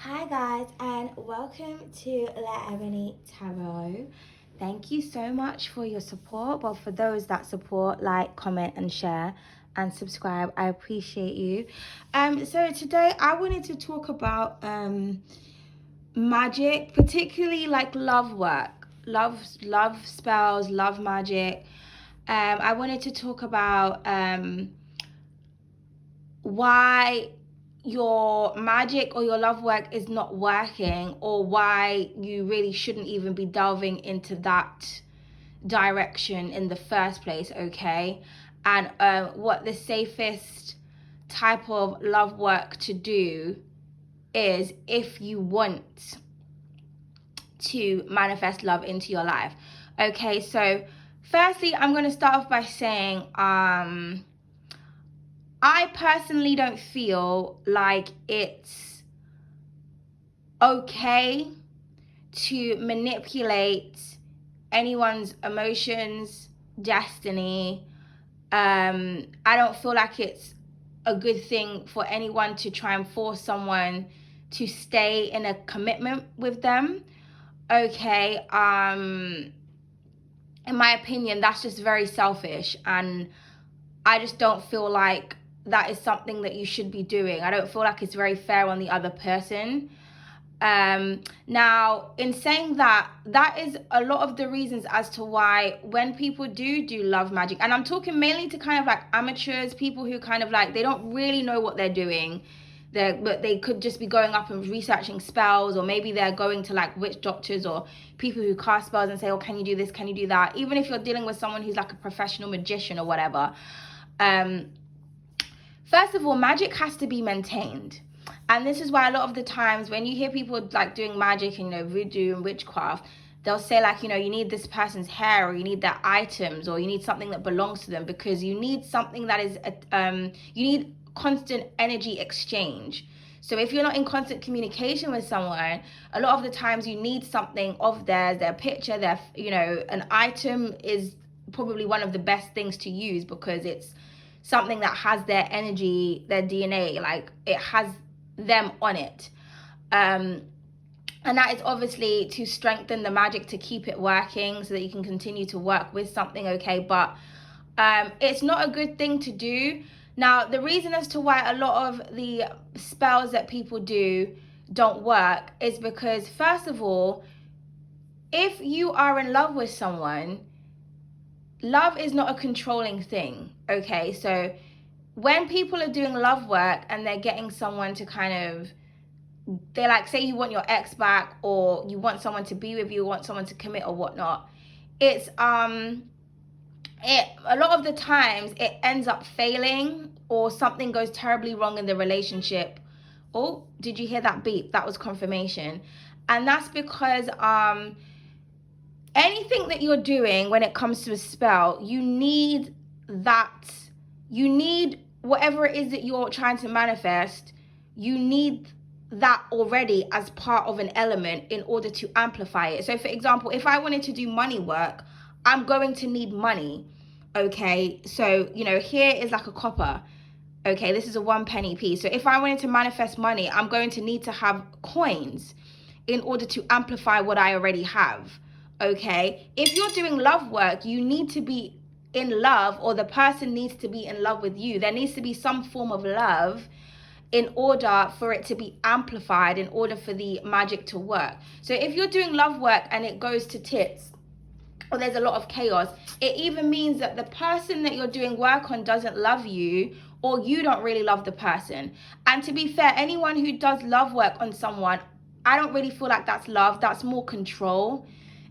Hi guys, and welcome to La Ebony Tarot. Thank you so much for your support. Well, for those that support, like, comment and share and subscribe, I appreciate you. So today I wanted to talk about magic, particularly like love work, love spells, love magic. I wanted to talk about why your magic or your love work is not working, or why you really shouldn't even be delving into that direction in the first place, okay? And what the safest type of love work to do is if you want to manifest love into your life. Okay, so firstly, I'm going to start off by saying I personally don't feel like it's okay to manipulate anyone's emotions, destiny. I don't feel like it's a good thing for anyone to try and force someone to stay in a commitment with them. Okay, in my opinion, that's just very selfish, and I just don't feel like that is something that you should be doing. I don't feel like it's very fair on the other person. Now, in saying that, that is a lot of the reasons as to why when people do love magic, and I'm talking mainly to kind of like amateurs, people who kind of like, they don't really know what they're doing. But they could just be going up and researching spells, or maybe they're going to like witch doctors or people who cast spells and say, oh, can you do this, can you do that? Even if you're dealing with someone who's like a professional magician or whatever. First of all, magic has to be maintained. And this is why a lot of the times when you hear people like doing magic and, voodoo and witchcraft, they'll say like, you need this person's hair, or you need their items, or you need something that belongs to them, because you need something that is, you need constant energy exchange. So if you're not in constant communication with someone, a lot of the times you need something of theirs, their picture, their, an item is probably one of the best things to use, because it's something that has their energy, their DNA, like it has them on it. And that is obviously to strengthen the magic, to keep it working so that you can continue to work with something, okay? But it's not a good thing to do. Now, the reason as to why a lot of the spells that people do don't work is because, first of all, if you are in love with someone, love is not a controlling thing, okay? So when people are doing love work and they're getting someone to kind of, they're like, say you want your ex back, or you want someone to be with you, want someone to commit or whatnot, it's a lot of the times it ends up failing, or something goes terribly wrong in the relationship. Oh, did you hear that beep? That was confirmation. And that's because anything that you're doing when it comes to a spell, you need whatever it is that you're trying to manifest, you need that already as part of an element in order to amplify it. So for example, if I wanted to do money work, I'm going to need money. Okay, so here is like a copper. Okay, this is a 1 penny piece. So if I wanted to manifest money, I'm going to need to have coins in order to amplify what I already have. Okay, if you're doing love work, you need to be in love, or the person needs to be in love with you. There needs to be some form of love in order for it to be amplified, in order for the magic to work. So if you're doing love work and it goes to tits, or there's a lot of chaos, it even means that the person that you're doing work on doesn't love you, or you don't really love the person. And to be fair, anyone who does love work on someone, I don't really feel like that's love. That's more control.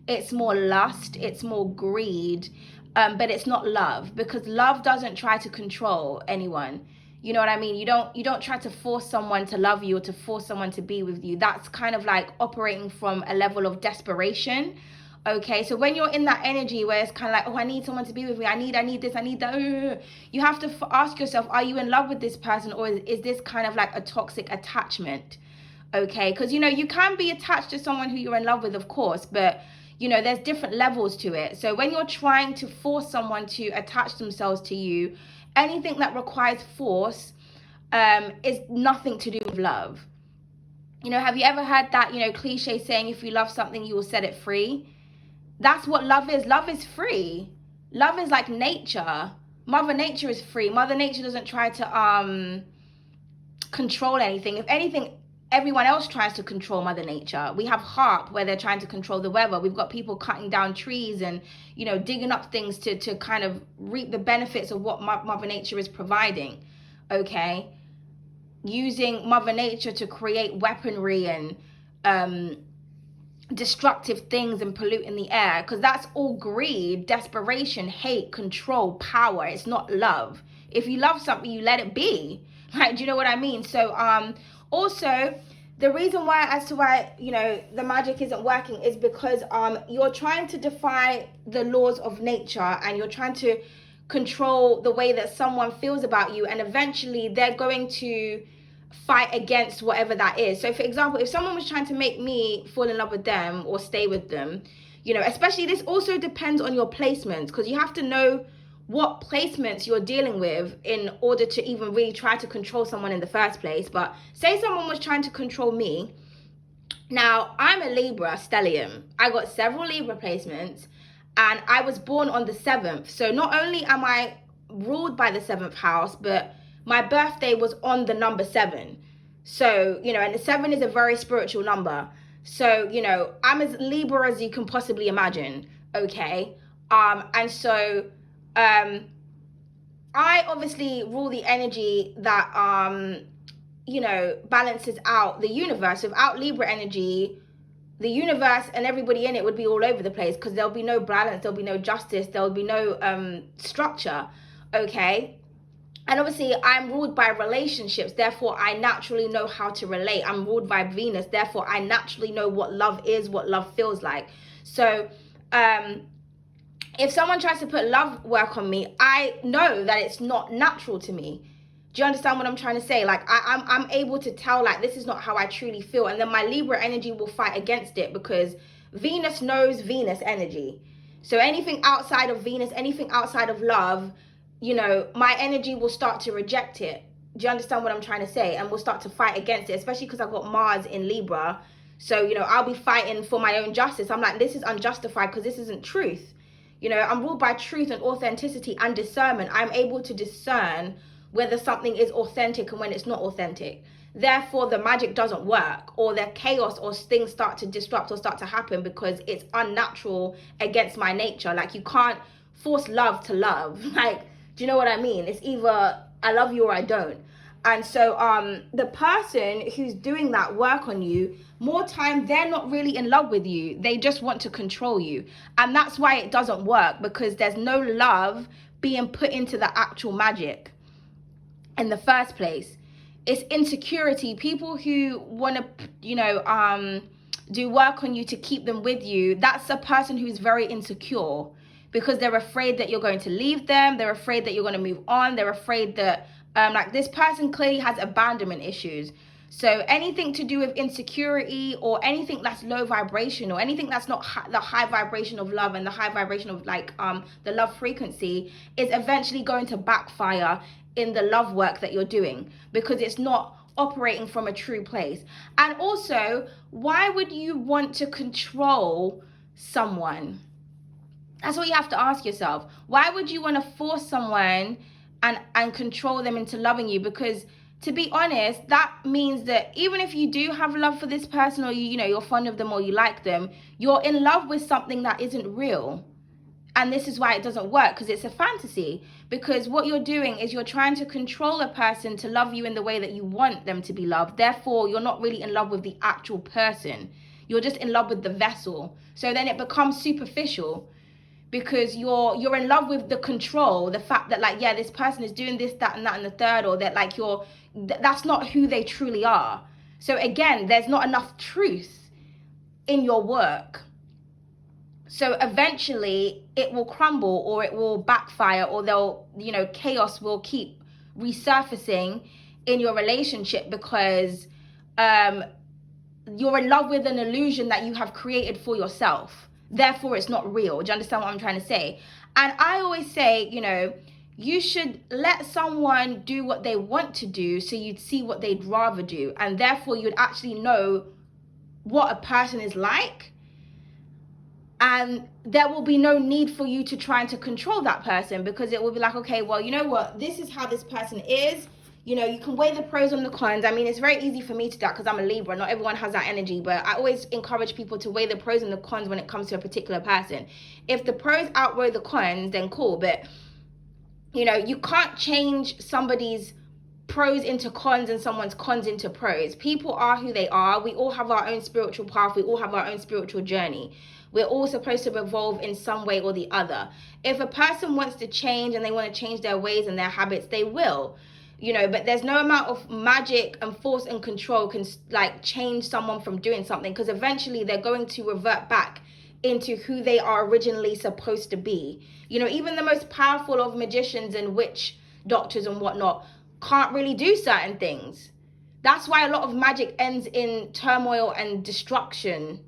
It's more lust. It's more greed. But it's not love, because love doesn't try to control anyone. You know what I mean? You don't try to force someone to love you, or to force someone to be with you. That's kind of like operating from a level of desperation. Okay, so when you're in that energy where it's kind of like, oh, I need someone to be with me, I need this, I need that, you have to ask yourself, are you in love with this person, or is this kind of like a toxic attachment? Okay, because you can be attached to someone who you're in love with, of course, but there's different levels to it. So when you're trying to force someone to attach themselves to you, anything that requires force is nothing to do with love. Have you ever heard that, cliche saying, if you love something, you will set it free? That's what love is. Love is free. Love is like nature. Mother Nature is free. Mother Nature doesn't try to control anything. If anything, everyone else tries to control Mother Nature. We have HARP, where they're trying to control the weather. We've got people cutting down trees and, digging up things to kind of reap the benefits of what Mother Nature is providing. Okay? Using Mother Nature to create weaponry and destructive things and polluting the air, because that's all greed, desperation, hate, control, power. It's not love. If you love something, you let it be. Like, do you know what I mean? So also, the reason why the magic isn't working is because you're trying to defy the laws of nature, and you're trying to control the way that someone feels about you, and eventually they're going to fight against whatever that is. So for example, if someone was trying to make me fall in love with them or stay with them, especially, this also depends on your placements, because you have to know what placements you're dealing with in order to even really try to control someone in the first place. But say someone was trying to control me. Now, I'm a Libra stellium. I got several Libra placements, and I was born on the 7th. So not only am I ruled by the 7th house, but my birthday was on the number 7. So, and the 7 is a very spiritual number. So, I'm as Libra as you can possibly imagine. Okay. And so, I obviously rule the energy that, balances out the universe. Without Libra energy, the universe and everybody in it would be all over the place, because there'll be no balance, there'll be no justice, there'll be no structure. Okay. And obviously, I'm ruled by relationships. Therefore, I naturally know how to relate. I'm ruled by Venus. Therefore, I naturally know what love is, what love feels like. So, if someone tries to put love work on me, I know that it's not natural to me. Do you understand what I'm trying to say? Like, I'm able to tell, like, this is not how I truly feel. And then my Libra energy will fight against it, because Venus knows Venus energy. So anything outside of Venus, anything outside of love, my energy will start to reject it. Do you understand what I'm trying to say? And we'll start to fight against it, especially because I've got Mars in Libra. So, I'll be fighting for my own justice. I'm like, this is unjustified because this isn't truth. I'm ruled by truth and authenticity and discernment. I'm able to discern whether something is authentic and when it's not authentic. Therefore, the magic doesn't work, or the chaos or things start to disrupt or start to happen because it's unnatural against my nature. Like, you can't force love to love. Like, do you know what I mean? It's either I love you or I don't. And so the person who's doing that work on you, more time, they're not really in love with you. They just want to control you. And that's why it doesn't work, because there's no love being put into the actual magic in the first place. It's insecurity. People who want to, do work on you to keep them with you, that's a person who's very insecure, because they're afraid that you're going to leave them. They're afraid that you're going to move on. They're afraid that, this person clearly has abandonment issues. So anything to do with insecurity, or anything that's low vibration, or anything that's not the high vibration of love and the high vibration of the love frequency, is eventually going to backfire in the love work that you're doing, because it's not operating from a true place. And also, why would you want to control someone? That's what you have to ask yourself. Why would you want to force someone and control them into loving you? Because, to be honest, that means that even if you do have love for this person, or you're fond of them, or you like them, you're in love with something that isn't real. And this is why it doesn't work, because it's a fantasy. Because what you're doing is you're trying to control a person to love you in the way that you want them to be loved. Therefore, you're not really in love with the actual person. You're just in love with the vessel. So then it becomes superficial, because you're in love with the control, the fact that, like, yeah, this person is doing this, that, and that, and the third, or that, like, that's not who they truly are. So again, there's not enough truth in your work. So eventually it will crumble, or it will backfire, or chaos will keep resurfacing in your relationship, because you're in love with an illusion that you have created for yourself. Therefore, it's not real. Do you understand what I'm trying to say? And I always say, You should let someone do what they want to do so you'd see what they'd rather do. And therefore, you'd actually know what a person is like. And there will be no need for you to try and to control that person, because it will be like, okay, well, you know what? This is how this person is. You know, you can weigh the pros and the cons. I mean, it's very easy for me to do that because I'm a Libra. Not everyone has that energy, but I always encourage people to weigh the pros and the cons when it comes to a particular person. If the pros outweigh the cons, then cool. But, you know, you can't change somebody's pros into cons and someone's cons into pros. People are who they are. We all have our own spiritual path. We all have our own spiritual journey. We're all supposed to evolve in some way or the other. If a person wants to change and they want to change their ways and their habits, they will. You know, but there's no amount of magic and force and control can like change someone from doing something, because eventually they're going to revert back into who they are originally supposed to be. You know, even the most powerful of magicians and witch doctors and whatnot can't really do certain things. That's why a lot of magic ends in turmoil and destruction,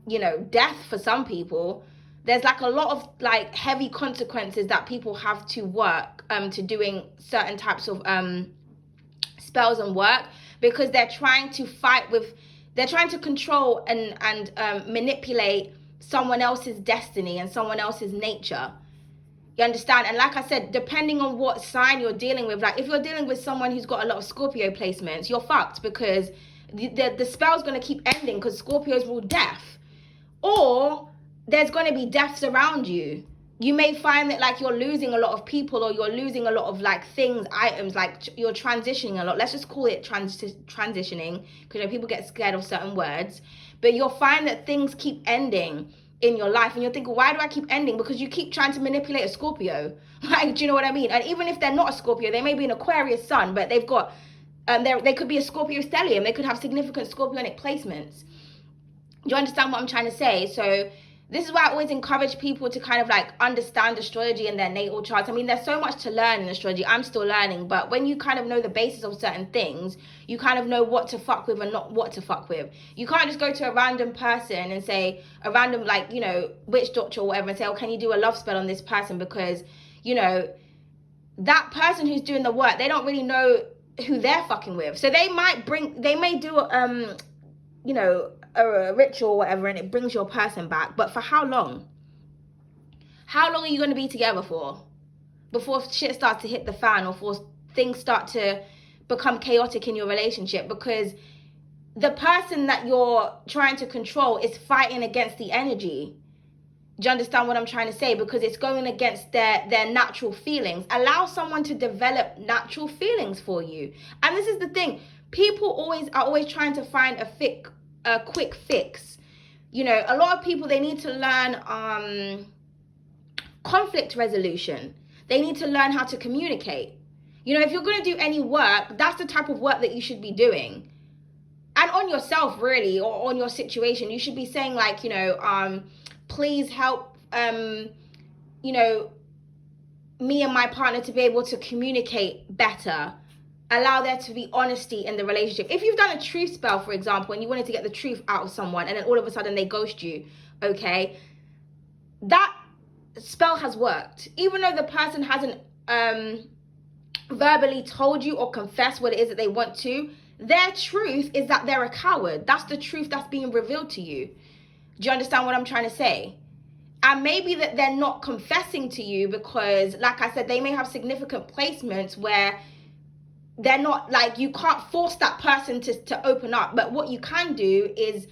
you know, death for some people. There's like a lot of like heavy consequences that people have to work to doing certain types of spells and work, because they're trying to they're trying to control and manipulate someone else's destiny and someone else's nature. You understand? And like I said, depending on what sign you're dealing with, like if you're dealing with someone who's got a lot of Scorpio placements, you're fucked, because the spell's going to keep ending because Scorpios rule death. Or there's going to be deaths around you. You may find that like you're losing a lot of people, or you're losing a lot of like things, items, like you're transitioning a lot. Let's just call it transitioning, because you know, people get scared of certain words. But you'll find that things keep ending in your life, and you'll think, why do I keep ending? Because you keep trying to manipulate a Scorpio. Like, do you know what I mean? And even if they're not a Scorpio, they may be an Aquarius sun, but they've got they could be a Scorpio stellium. They could have significant scorpionic placements. Do you understand what I'm trying to say? So this is why I always encourage people to kind of like understand astrology and their natal charts. I mean, there's so much to learn in astrology. I'm still learning, but when you kind of know the basis of certain things, you kind of know what to fuck with and not what to fuck with. You can't just go to a random person and say, a random like, you know, witch doctor or whatever, and say, oh, can you do a love spell on this person? Because, you know, that person who's doing the work, they don't really know who they're fucking with. So they may do, you know, a ritual or whatever, and it brings your person back, but for how long? How long are you going to be together for before shit starts to hit the fan, or before things start to become chaotic in your relationship? Because the person that you're trying to control is fighting against the energy. Do you understand what I'm trying to say? Because it's going against their natural feelings. Allow someone to develop natural feelings for you. And this is the thing, people are always trying to find a quick fix. You know, a lot of people, they need to learn conflict resolution. They need to learn how to communicate. You know, if you're going to do any work, that's the type of work that you should be doing. And on yourself, really, or on your situation, you should be saying like, you know, please help, you know, me and my partner to be able to communicate better. Allow there to be honesty in the relationship. If you've done a truth spell, for example, and you wanted to get the truth out of someone, and then all of a sudden they ghost you, okay, that spell has worked. Even though the person hasn't verbally told you or confessed what it is that they want to, their truth is that they're a coward. That's the truth that's being revealed to you. Do you understand what I'm trying to say? And maybe that they're not confessing to you because, like I said, they may have significant placements where they're not, like, you can't force that person to open up. But what you can do is,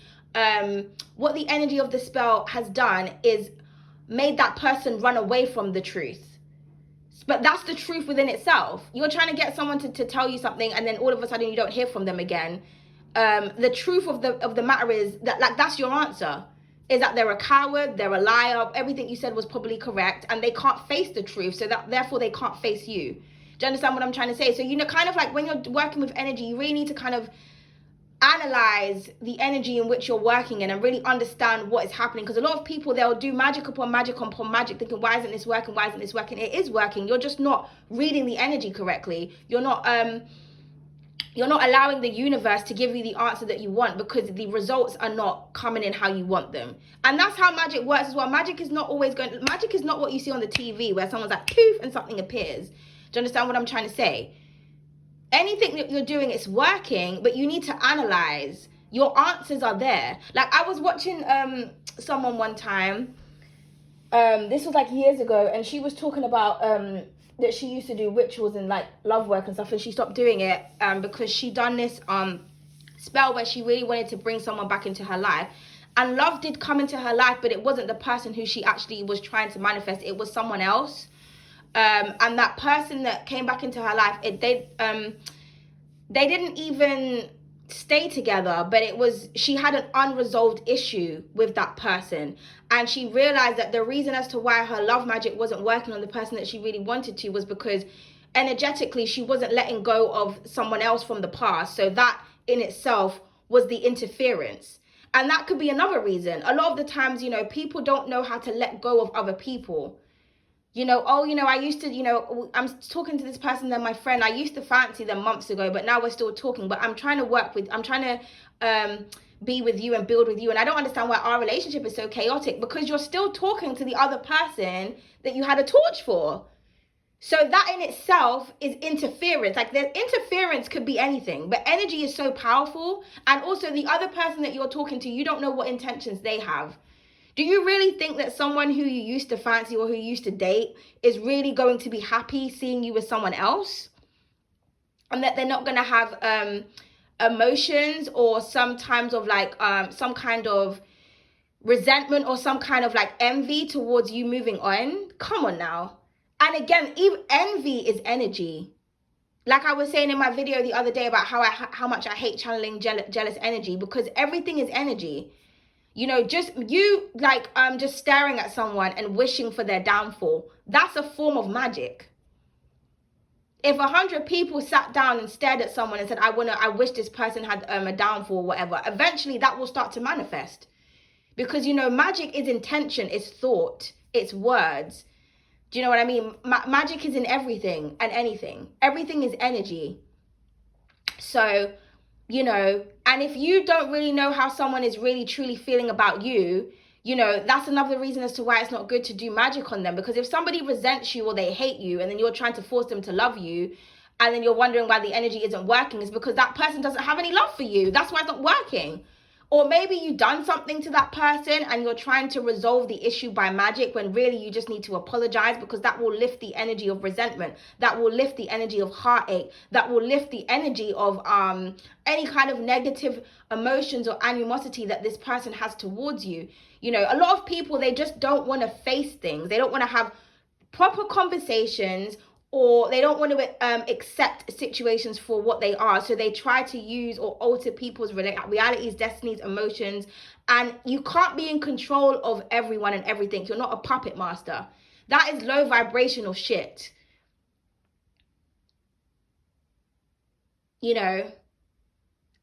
what the energy of the spell has done is made that person run away from the truth. But that's the truth within itself. You're trying to get someone to tell you something, and then all of a sudden you don't hear from them again. The truth of the matter is that, like, that's your answer. Is that they're a coward, they're a liar, everything you said was probably correct, and they can't face the truth, so that therefore they can't face you. Do you understand what I'm trying to say? So, you know, kind of like when you're working with energy, you really need to kind of analyze the energy in which you're working in and really understand what is happening. Because a lot of people, they'll do magic upon magic upon magic, thinking, why isn't this working? Why isn't this working? It is working. You're just not reading the energy correctly. You're not you're not allowing the universe to give you the answer that you want, because the results are not coming in how you want them. And that's how magic works as well. Magic is not what you see on the TV where someone's like poof and something appears. Do you understand what I'm trying to say? Anything that you're doing, it's working, but you need to analyze. Your answers are there. Like, I was watching someone one time, this was like years ago, and she was talking about that she used to do rituals and like love work and stuff, and she stopped doing it because she done this spell where she really wanted to bring someone back into her life, and love did come into her life, but it wasn't the person who she actually was trying to manifest. It was someone else, and that person that came back into her life, they didn't even stay together, but she had an unresolved issue with that person, and she realized that the reason as to why her love magic wasn't working on the person that she really wanted to was because energetically she wasn't letting go of someone else from the past. So that in itself was the interference. And that could be another reason. A lot of the times, people don't know how to let go of other people. I used to, I'm talking to this person, they're my friend. I used to fancy them months ago, but now we're still talking. But I'm trying to be with you and build with you. And I don't understand why our relationship is so chaotic, because you're still talking to the other person that you had a torch for. So that in itself is interference. Like, the interference could be anything, but energy is so powerful. And also the other person that you're talking to, you don't know what intentions they have. Do you really think that someone who you used to fancy or who you used to date is really going to be happy seeing you with someone else? And that they're not going to have emotions or sometimes of like some kind of resentment or some kind of like envy towards you moving on? Come on now. And again, even envy is energy. Like I was saying in my video the other day about how much I hate channeling jealous energy, because everything is energy. Just staring at someone and wishing for their downfall, that's a form of magic. If 100 people sat down and stared at someone and said, I wish this person had a downfall or whatever, eventually that will start to manifest. Because, magic is intention, it's thought, it's words. Do you know what I mean? Magic is in everything and anything. Everything is energy. So, and if you don't really know how someone is really truly feeling about you, that's another reason as to why it's not good to do magic on them. Because if somebody resents you or they hate you and then you're trying to force them to love you, and then you're wondering why the energy isn't working, is because that person doesn't have any love for you. That's why it's not working. Or maybe you've done something to that person and you're trying to resolve the issue by magic, when really you just need to apologize, because that will lift the energy of resentment. That will lift the energy of heartache. That will lift the energy of any kind of negative emotions or animosity that this person has towards you. A lot of people, they just don't want to face things. They don't want to have proper conversations, or they don't want to accept situations for what they are. So they try to use or alter people's realities, destinies, emotions. And you can't be in control of everyone and everything. You're not a puppet master. That is low vibrational shit.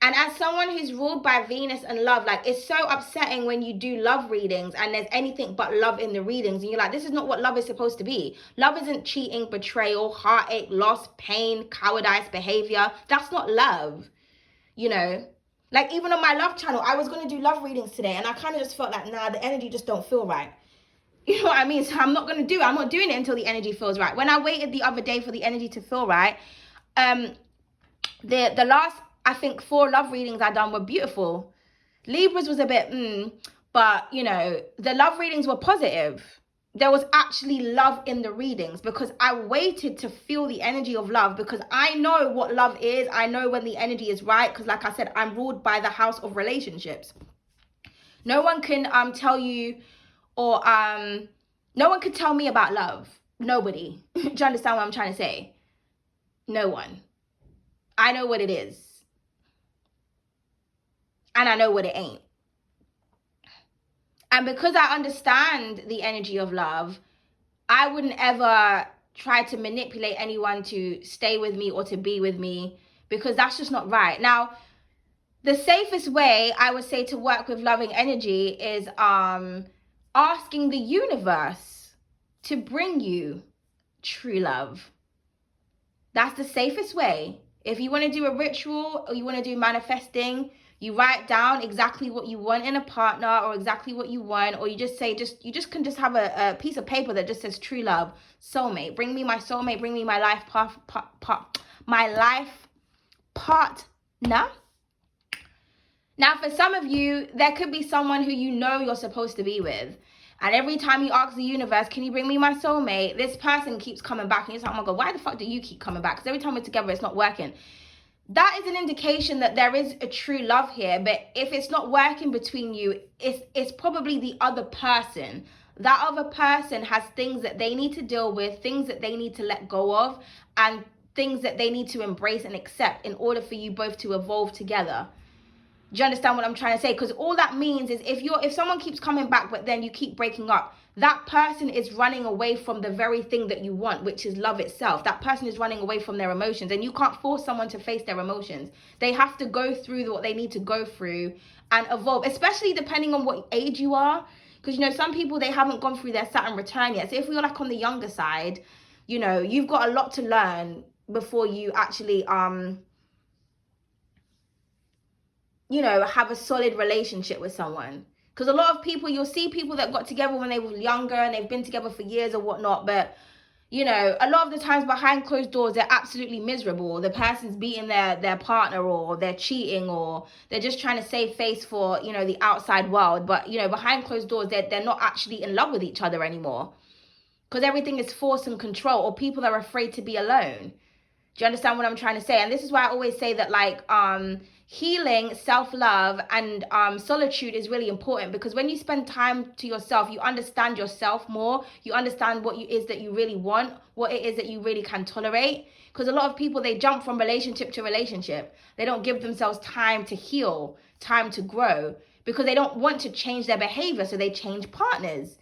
And as someone who's ruled by Venus and love, like, it's so upsetting when you do love readings and there's anything but love in the readings. And you're like, this is not what love is supposed to be. Love isn't cheating, betrayal, heartache, loss, pain, cowardice, behavior. That's not love, Like, even on my love channel, I was going to do love readings today, and I kind of just felt like, nah, the energy just don't feel right. You know what I mean? So I'm not doing it until the energy feels right. When I waited the other day for the energy to feel right, the last, I think, 4 love readings I done were beautiful. Libras was a bit, but, the love readings were positive. There was actually love in the readings, because I waited to feel the energy of love, because I know what love is. I know when the energy is right, because like I said, I'm ruled by the house of relationships. No one can tell you, or no one could tell me about love. Nobody. Do you understand what I'm trying to say? No one. I know what it is. And I know what it ain't. And because I understand the energy of love, I wouldn't ever try to manipulate anyone to stay with me or to be with me, because that's just not right. Now, the safest way I would say to work with loving energy is asking the universe to bring you true love. That's the safest way, If you want to do a ritual or you want to do manifesting, you write down exactly what you want in a partner or exactly what you want, or you just say, you just can just have a piece of paper that just says true love, soulmate, bring me my soulmate, bring me my life my life partner. Now, for some of you, there could be someone who you know you're supposed to be with. And every time you ask the universe, can you bring me my soulmate? This person keeps coming back. And you're like, oh my God, why the fuck do you keep coming back? Because every time we're together, it's not working. That is an indication that there is a true love here. But if it's not working between you, it's probably the other person. That other person has things that they need to deal with, things that they need to let go of, and things that they need to embrace and accept in order for you both to evolve together. Do you understand what I'm trying to say? Because all that means is if someone keeps coming back, but then you keep breaking up, that person is running away from the very thing that you want, which is love itself. That person is running away from their emotions, and you can't force someone to face their emotions. They have to go through what they need to go through and evolve, especially depending on what age you are. Because, you know, some people, they haven't gone through their Saturn return yet. So if we're like on the younger side, you know, you've got a lot to learn before you actually, you know, have a solid relationship with someone. Because a lot of people, you'll see people that got together when they were younger and they've been together for years or whatnot, but, you know, a lot of the times behind closed doors, they're absolutely miserable. The person's beating their partner, or they're cheating, or they're just trying to save face for, you know, the outside world. But, you know, behind closed doors, they're not actually in love with each other anymore. Because everything is force and control, or people are afraid to be alone. Do you understand what I'm trying to say? And this is why I always say that, like, healing, self-love, and solitude is really important, because when you spend time to yourself, you understand yourself more. You understand what it is that you really want, what it is that you really can tolerate. Because a lot of people, they jump from relationship to relationship. They don't give themselves time to heal, time to grow, because they don't want to change their behavior, so they change partners.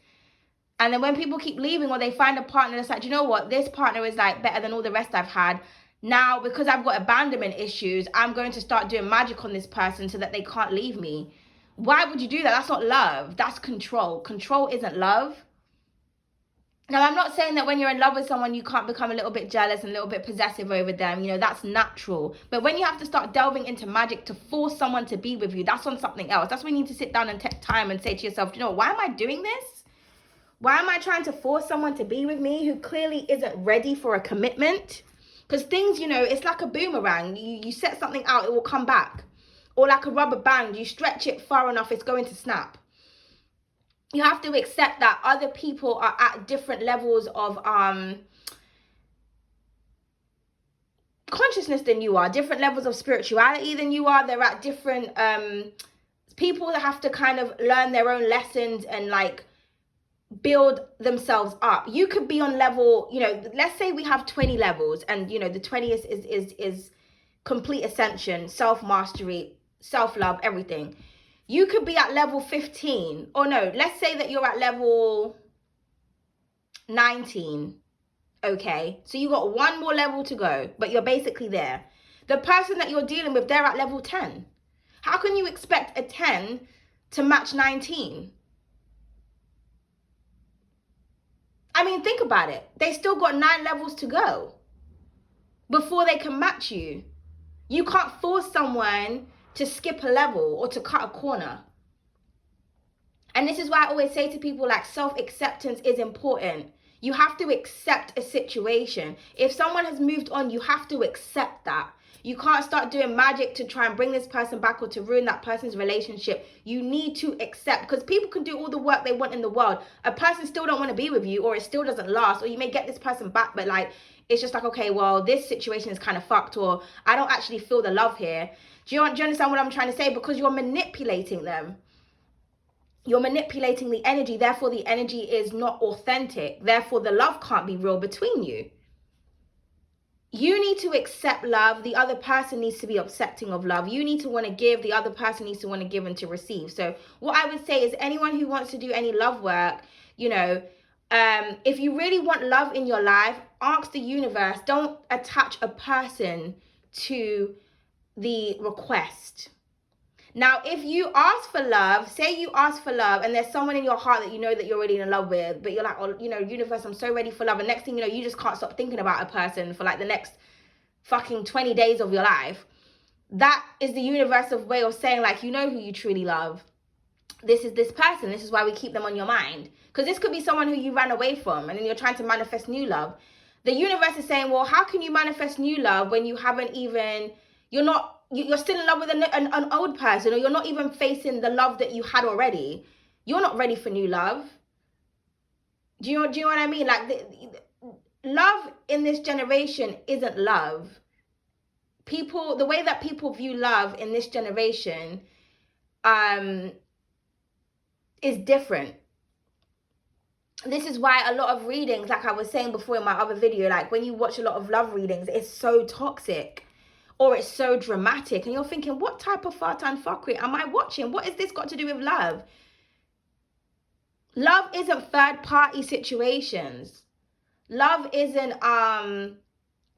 And then when people keep leaving, or they find a partner that's like, you know what, this partner is like better than all the rest I've had. Now, because I've got abandonment issues, I'm going to start doing magic on this person so that they can't leave me. Why would you do that? That's not love. That's control. Control isn't love. Now, I'm not saying that when you're in love with someone, you can't become a little bit jealous and a little bit possessive over them. You know, that's natural. But when you have to start delving into magic to force someone to be with you, that's on something else. That's when you need to sit down and take time and say to yourself, you know, why am I doing this? Why am I trying to force someone to be with me who clearly isn't ready for a commitment? Because things, you know, it's like a boomerang. You set something out, it will come back. Or like a rubber band, you stretch it far enough, it's going to snap. You have to accept that other people are at different levels of consciousness than you are, different levels of spirituality than you are. They're at different people that have to kind of learn their own lessons and like build themselves up. You could be on level, you know, let's say we have 20 levels, and you know the 20th is complete ascension, self-mastery, self-love, everything. You could be at level 15, or no, let's say that you're at level 19. Okay, so you got one more level to go, but you're basically there. The person that you're dealing with, they're at level 10. How can you expect a 10 to match 19? I mean, think about it. They still got 9 levels to go before they can match you. You can't force someone to skip a level or to cut a corner. And this is why I always say to people, like, self-acceptance is important. You have to accept a situation. If someone has moved on, you have to accept that. You can't start doing magic to try and bring this person back or to ruin that person's relationship. You need to accept, because people can do all the work they want in the world. A person still don't want to be with you, or it still doesn't last, or you may get this person back, but like, it's just like, okay, well, this situation is kind of fucked, or I don't actually feel the love here. Do you understand what I'm trying to say? Because you're manipulating them. You're manipulating the energy. Therefore, the energy is not authentic. Therefore, the love can't be real between you. You need to accept love. The other person needs to be accepting of love. You need to want to give. The other person needs to want to give and to receive. So what I would say is, anyone who wants to do any love work, you know, if you really want love in your life, ask the universe. Don't attach a person to the request. Now, if you ask for love, say you ask for love, and there's someone in your heart that you know that you're already in love with, but you're like, oh, you know, universe, I'm so ready for love. And next thing you know, you just can't stop thinking about a person for like the next fucking 20 days of your life. That is the universal way of saying, like, you know who you truly love. This is this person. This is why we keep them on your mind. Because this could be someone who you ran away from and then you're trying to manifest new love. The universe is saying, well, how can you manifest new love when you haven't even, you're still in love with an old person, or you're not even facing the love that you had already. You're not ready for new love. Do you know what I mean? Like, love in this generation isn't love. The way that people view love in this generation is different. This is why a lot of readings, like I was saying before in my other video, like when you watch a lot of love readings, it's so toxic or it's so dramatic, and you're thinking, what type of fartan fuckery am I watching? What has this got to do with love? Love isn't third party situations. Love isn't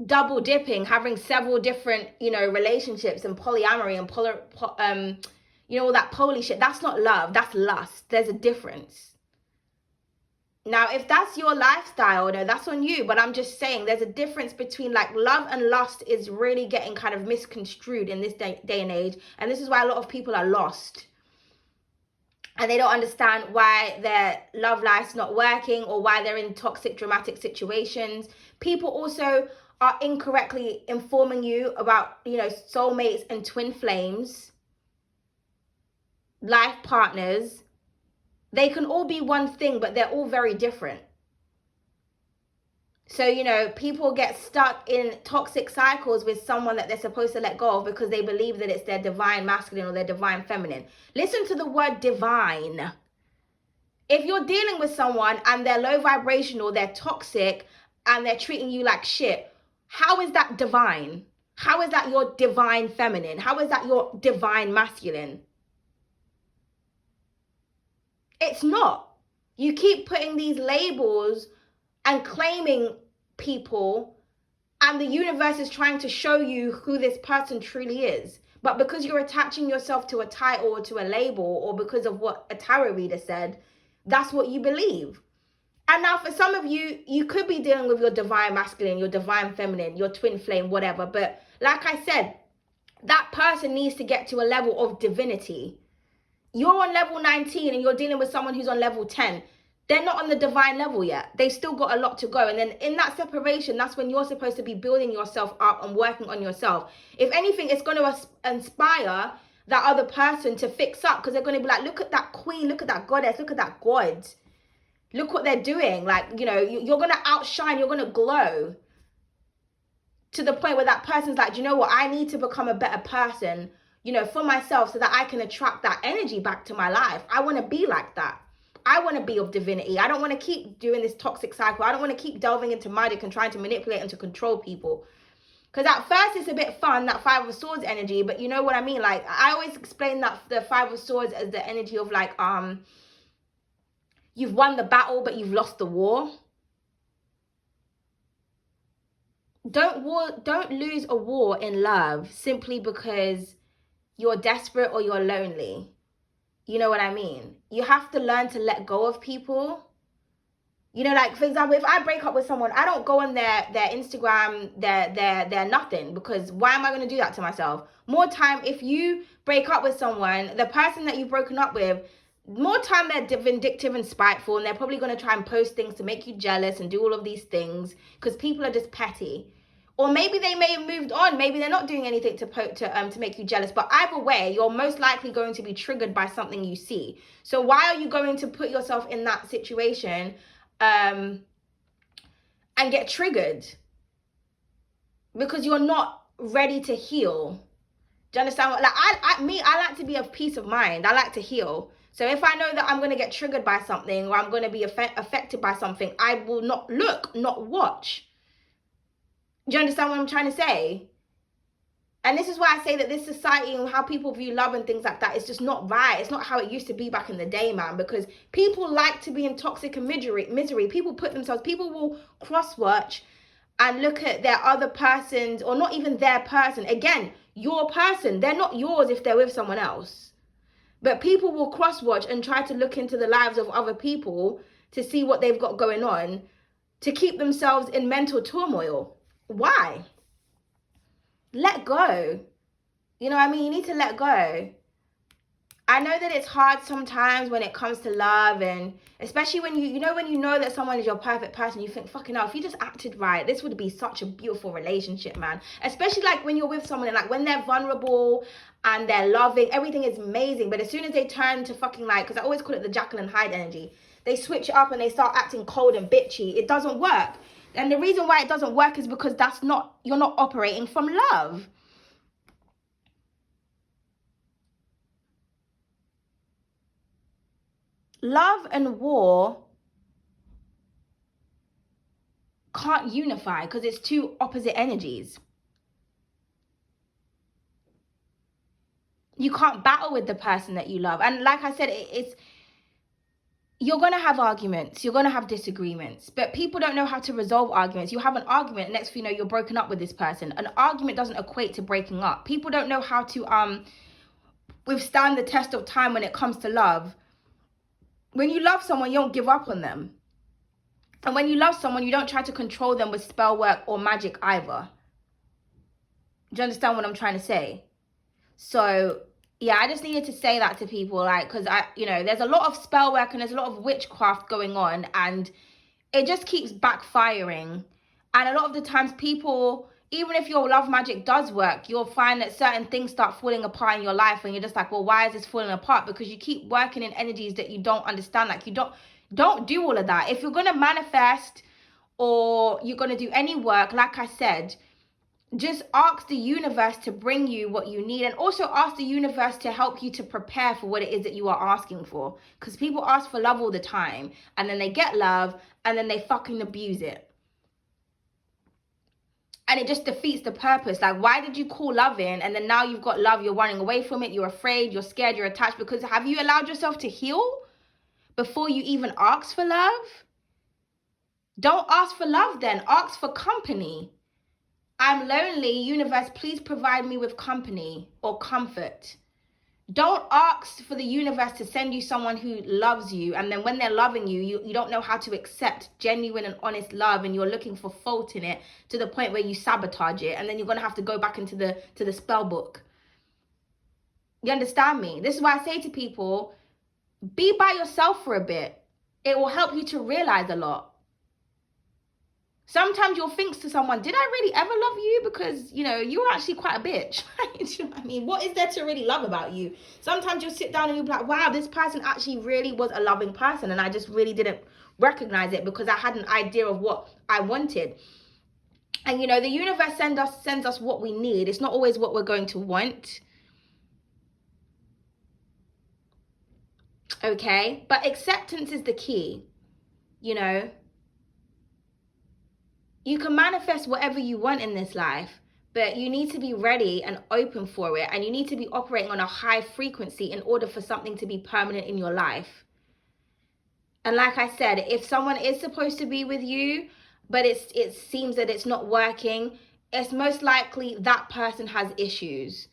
double dipping, having several different, relationships and polyamory and all that poly shit. That's not love. That's lust. There's a difference. Now, if that's your lifestyle, that's on you. But I'm just saying there's a difference between, like, love and lust is really getting kind of misconstrued in this day and age. And this is why a lot of people are lost. And they don't understand why their love life's not working, or why they're in toxic, dramatic situations. People also are incorrectly informing you about, soulmates and twin flames, life partners. They can all be one thing, but they're all very different. So, people get stuck in toxic cycles with someone that they're supposed to let go of because they believe that it's their divine masculine or their divine feminine. Listen to the word divine. If you're dealing with someone and they're low vibrational, they're toxic, and they're treating you like shit, how is that divine? How is that your divine feminine? How is that your divine masculine? It's not. You keep putting these labels and claiming people, and the universe is trying to show you who this person truly is. But because you're attaching yourself to a title or to a label, or because of what a tarot reader said, that's what you believe. And now for some of you, you could be dealing with your divine masculine, your divine feminine, your twin flame, whatever. But like I said, that person needs to get to a level of divinity. You're on level 19 and you're dealing with someone who's on level 10. They're not on the divine level yet. They've still got a lot to go. And then in that separation, that's when you're supposed to be building yourself up and working on yourself. If anything, it's going to inspire that other person to fix up, because they're going to be like, look at that queen, look at that goddess, look at that god. Look what they're doing. Like, you're going to outshine, you're going to glow to the point where that person's like, you know what, I need to become a better person, for myself, so that I can attract that energy back to my life. I want to be like that. I want to be of divinity. I don't want to keep doing this toxic cycle. I don't want to keep delving into magic and trying to manipulate and to control people. Because at first it's a bit fun, that Five of Swords energy, but you know what I mean? Like, I always explain that the Five of Swords as the energy of, like, you've won the battle, but you've lost the war. Don't lose a war in love simply because you're desperate or you're lonely. You know what I mean? You have to learn to let go of people. Like, for example, if I break up with someone, I don't go on their Instagram, their nothing, because why am I going to do that to myself? More time, if you break up with someone, the person that you've broken up with, more time they're vindictive and spiteful, and they're probably going to try and post things to make you jealous and do all of these things, because people are just petty. Or maybe they may have moved on. Maybe they're not doing anything to make you jealous. But either way, you're most likely going to be triggered by something you see. So why are you going to put yourself in that situation and get triggered? Because you're not ready to heal. Do you understand? Like, I like to be of peace of mind. I like to heal. So if I know that I'm going to get triggered by something, or I'm going to be affected by something, I will not look, not watch. Do you understand what I'm trying to say? And this is why I say that this society and how people view love and things like that is just not right. It's not how it used to be back in the day, man. Because people like to be in toxic and misery. People will cross-watch and look at their other person's, or not even their person. Again, your person. They're not yours if they're with someone else. But people will cross-watch and try to look into the lives of other people to see what they've got going on, to keep themselves in mental turmoil. Why? let go. You know what I mean? You need to let go. I know that it's hard sometimes when it comes to love, and especially when you know that someone is your perfect person, you think, fucking hell, if you just acted right, this would be such a beautiful relationship, man. Especially like when you're with someone and like when they're vulnerable and they're loving, everything is amazing. But as soon as they turn to fucking like, because I always call it the Jekyll and Hyde energy, they switch it up and they start acting cold and bitchy. It doesn't work. And the reason why it doesn't work is because you're not operating from love. Love and war can't unify because it's two opposite energies. You can't battle with the person that you love. And like I said, it's you're going to have arguments, you're going to have disagreements, but people don't know how to resolve arguments. You have an argument, next thing you know, you're broken up with this person. An argument doesn't equate to breaking up. People don't know how to withstand the test of time when it comes to love. When you love someone, you don't give up on them. And when you love someone, you don't try to control them with spell work or magic either. Do you understand what I'm trying to say? So yeah, I just needed to say that to people, like, because there's a lot of spell work and there's a lot of witchcraft going on, and it just keeps backfiring. And a lot of the times people, even if your love magic does work, you'll find that certain things start falling apart in your life, and you're just like, well, why is this falling apart? Because you keep working in energies that you don't understand. Like, you don't do all of that. If you're going to manifest or you're going to do any work, like I said, just ask the universe to bring you what you need, and also ask the universe to help you to prepare for what it is that you are asking for. Because people ask for love all the time, and then they get love and then they fucking abuse it, and it just defeats the purpose. Like, why did you call love in, and then now you've got love, you're running away from it, you're afraid, you're scared, you're attached? Because have you allowed yourself to heal before you even ask for love? Don't ask for love then, ask for company. I'm lonely, universe, please provide me with company or comfort. Don't ask for the universe to send you someone who loves you, and then when they're loving you, you don't know how to accept genuine and honest love, and you're looking for fault in it to the point where you sabotage it, and then you're going to have to go back into the spell book. You understand me? This is why I say to people, be by yourself for a bit. It will help you to realize a lot. Sometimes you'll think to someone, did I really ever love you? Because, you're actually quite a bitch. Do you know what I mean? What is there to really love about you? Sometimes you'll sit down and you'll be like, wow, this person actually really was a loving person, and I just really didn't recognize it because I had an idea of what I wanted. And, the universe sends us what we need. It's not always what we're going to want. Okay? But acceptance is the key, You can manifest whatever you want in this life, but you need to be ready and open for it, and you need to be operating on a high frequency in order for something to be permanent in your life. And like I said, if someone is supposed to be with you, but it seems that it's not working, it's most likely that person has issues.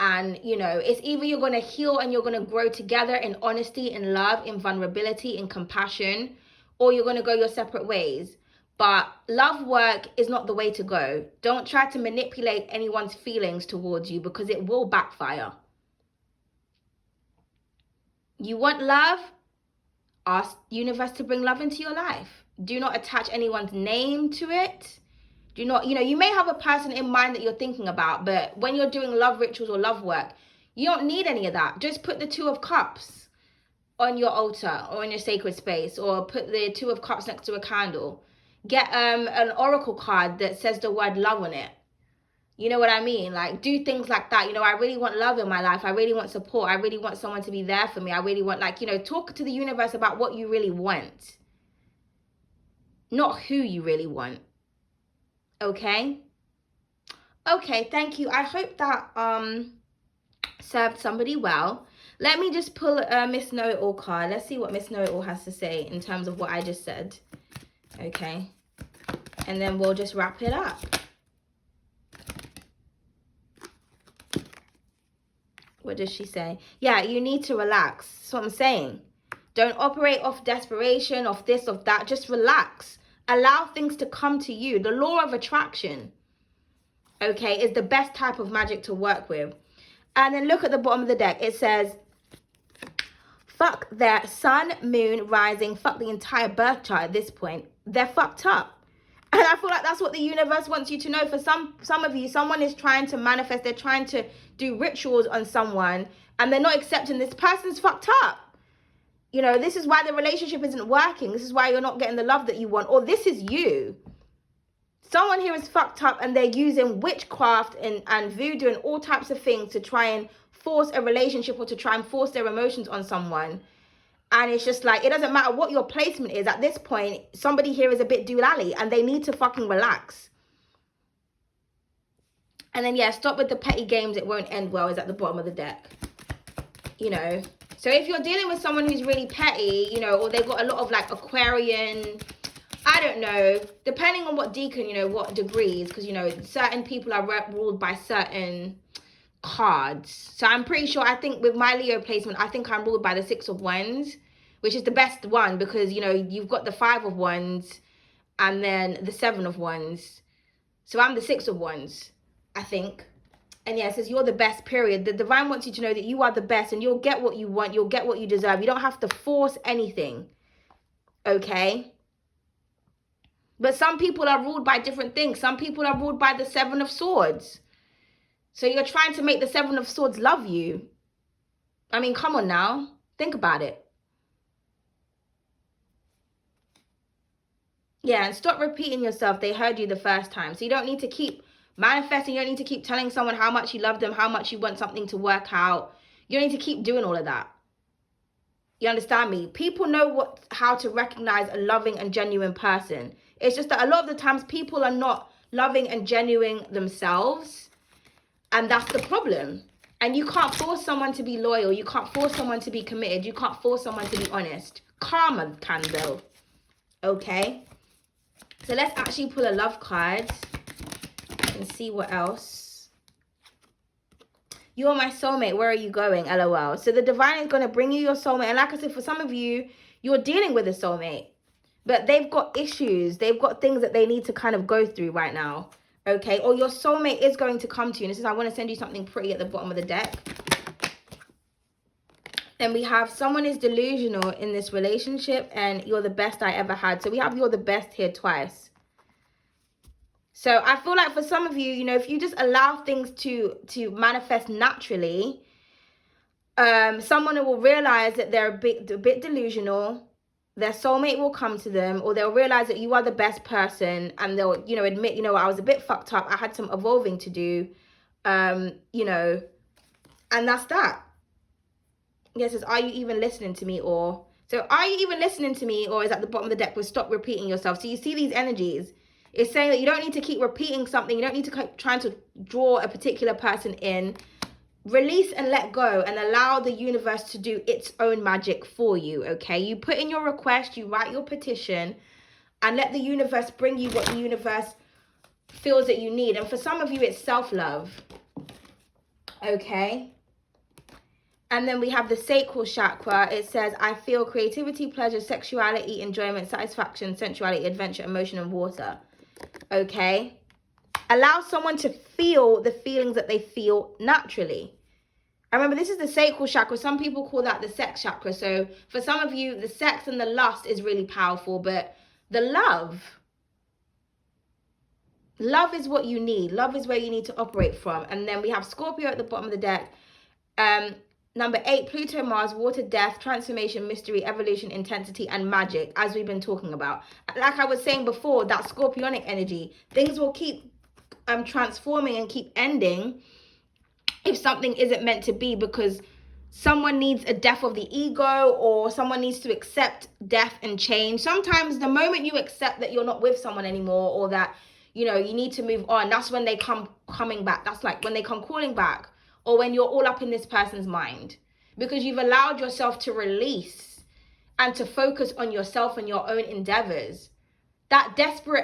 And, it's either you're going to heal and you're going to grow together in honesty, in love, in vulnerability, in compassion, or you're going to go your separate ways. But love work is not the way to go. Don't try to manipulate anyone's feelings towards you, because it will backfire. You want love? Ask the universe to bring love into your life. Do not attach anyone's name to it. Do not, you may have a person in mind that you're thinking about, but when you're doing love rituals or love work, you don't need any of that. Just put the Two of Cups on your altar or in your sacred space, or put the Two of Cups next to a candle. Get an oracle card that says the word love on it. You know what I mean? Like, do things like that. I really want love in my life. I really want support. I really want someone to be there for me. I really want, talk to the universe about what you really want, not who you really want. Okay, thank you. I hope that served somebody well. Let me just pull a Miss Know-It-All card. Let's see what Miss Know-It-All has to say in terms of what I just said. Okay, and then we'll just wrap it up. What does she say? Yeah, you need to relax. That's what I'm saying. Don't operate off desperation, off this, off that. Just relax. Allow things to come to you. The law of attraction. okay, is the best type of magic to work with. And then look at the bottom of the deck. It says, fuck their sun, moon, rising, fuck the entire birth chart at this point. They're fucked up. And I feel like that's what the universe wants you to know. For some of you, someone is trying to manifest. They're trying to do rituals on someone, and they're not accepting this person's fucked up. You know, this is why the relationship isn't working. This is why you're not getting the love that you want. Or this is you. Someone here is fucked up, and they're using witchcraft and voodoo and all types of things to try and force a relationship or to try and force their emotions on someone. And it's just like, it doesn't matter what your placement is. At this point, somebody here is a bit doolally and they need to fucking relax. And then, yeah, stop with the petty games. It won't end well is at the bottom of the deck. You know. So if you're dealing with someone who's really petty, you know, or they've got a lot of like Aquarian, I don't know, depending on what decan, you know, what degrees. Because, you know, certain people are ruled by certain cards. So I'm pretty sure, I think with my Leo placement, I think I'm ruled by the 6 of Wands, which is the best one because, you know, you've got the 5 of Wands and then the 7 of Wands. So I'm the 6 of Wands, I think. And yeah, it says you're the best, period. The divine wants you to know that you are the best and you'll get what you want. You'll get what you deserve. You don't have to force anything. Okay? But some people are ruled by different things. Some people are ruled by the 7 of Swords. So you're trying to make the 7 of Swords love you. I mean, come on now. Think about it. Yeah, and stop repeating yourself. They heard you the first time. So you don't need to keep manifesting. You don't need to keep telling someone how much you love them, how much you want something to work out. You don't need to keep doing all of that. You understand me? People know how to recognize a loving and genuine person. It's just that a lot of the times people are not loving and genuine themselves. And that's the problem. And you can't force someone to be loyal. You can't force someone to be committed. You can't force someone to be honest. Karma can though. Okay? So let's actually pull a love card and see what else. You are my soulmate. Where are you going? LOL. So the divine is going to bring you your soulmate. And like I said, for some of you, you're dealing with a soulmate. But they've got issues. They've got things that they need to kind of go through right now. Okay, or your soulmate is going to come to you. And this is, I want to send you something pretty at the bottom of the deck. Then we have someone is delusional in this relationship and you're the best I ever had. So we have you're the best here twice. So I feel like for some of you, you know, if you just allow things to manifest naturally, someone will realize that they're a bit delusional. Their soulmate will come to them, or they'll realize that you are the best person, and they'll, you know, admit, you know, I was a bit fucked up. I had some evolving to do, you know, and that's that. Yes, it's, are you even listening to me? Or, so are you even listening to me? Or is at the bottom of the deck with stop repeating yourself. So you see these energies. It's saying that you don't need to keep repeating something. You don't need to keep trying to draw a particular person in. Release and let go and allow the universe to do its own magic for you, okay? You put in your request, you write your petition, and let the universe bring you what the universe feels that you need. And for some of you, it's self-love, okay? And then we have the sacral chakra. It says, I feel creativity, pleasure, sexuality, enjoyment, satisfaction, sensuality, adventure, emotion, and water, okay? Allow someone to feel the feelings that they feel naturally. I remember this is the sacral chakra. Some people call that the sex chakra. So for some of you, the sex and the lust is really powerful, but the love is what you need. Love is where you need to operate from. And then we have Scorpio at the bottom of the deck. Number 8, Pluto, Mars, water, death, transformation, mystery, evolution, intensity, and magic, as we've been talking about. Like I was saying before, that scorpionic energy, things will keep transforming and keep ending if something isn't meant to be, because someone needs a death of the ego, or someone needs to accept death and change. Sometimes the moment you accept that you're not with someone anymore, or that, you know, you need to move on, that's when they coming back. That's like when they come calling back, or when you're all up in this person's mind, because you've allowed yourself to release and to focus on yourself and your own endeavors. That desperate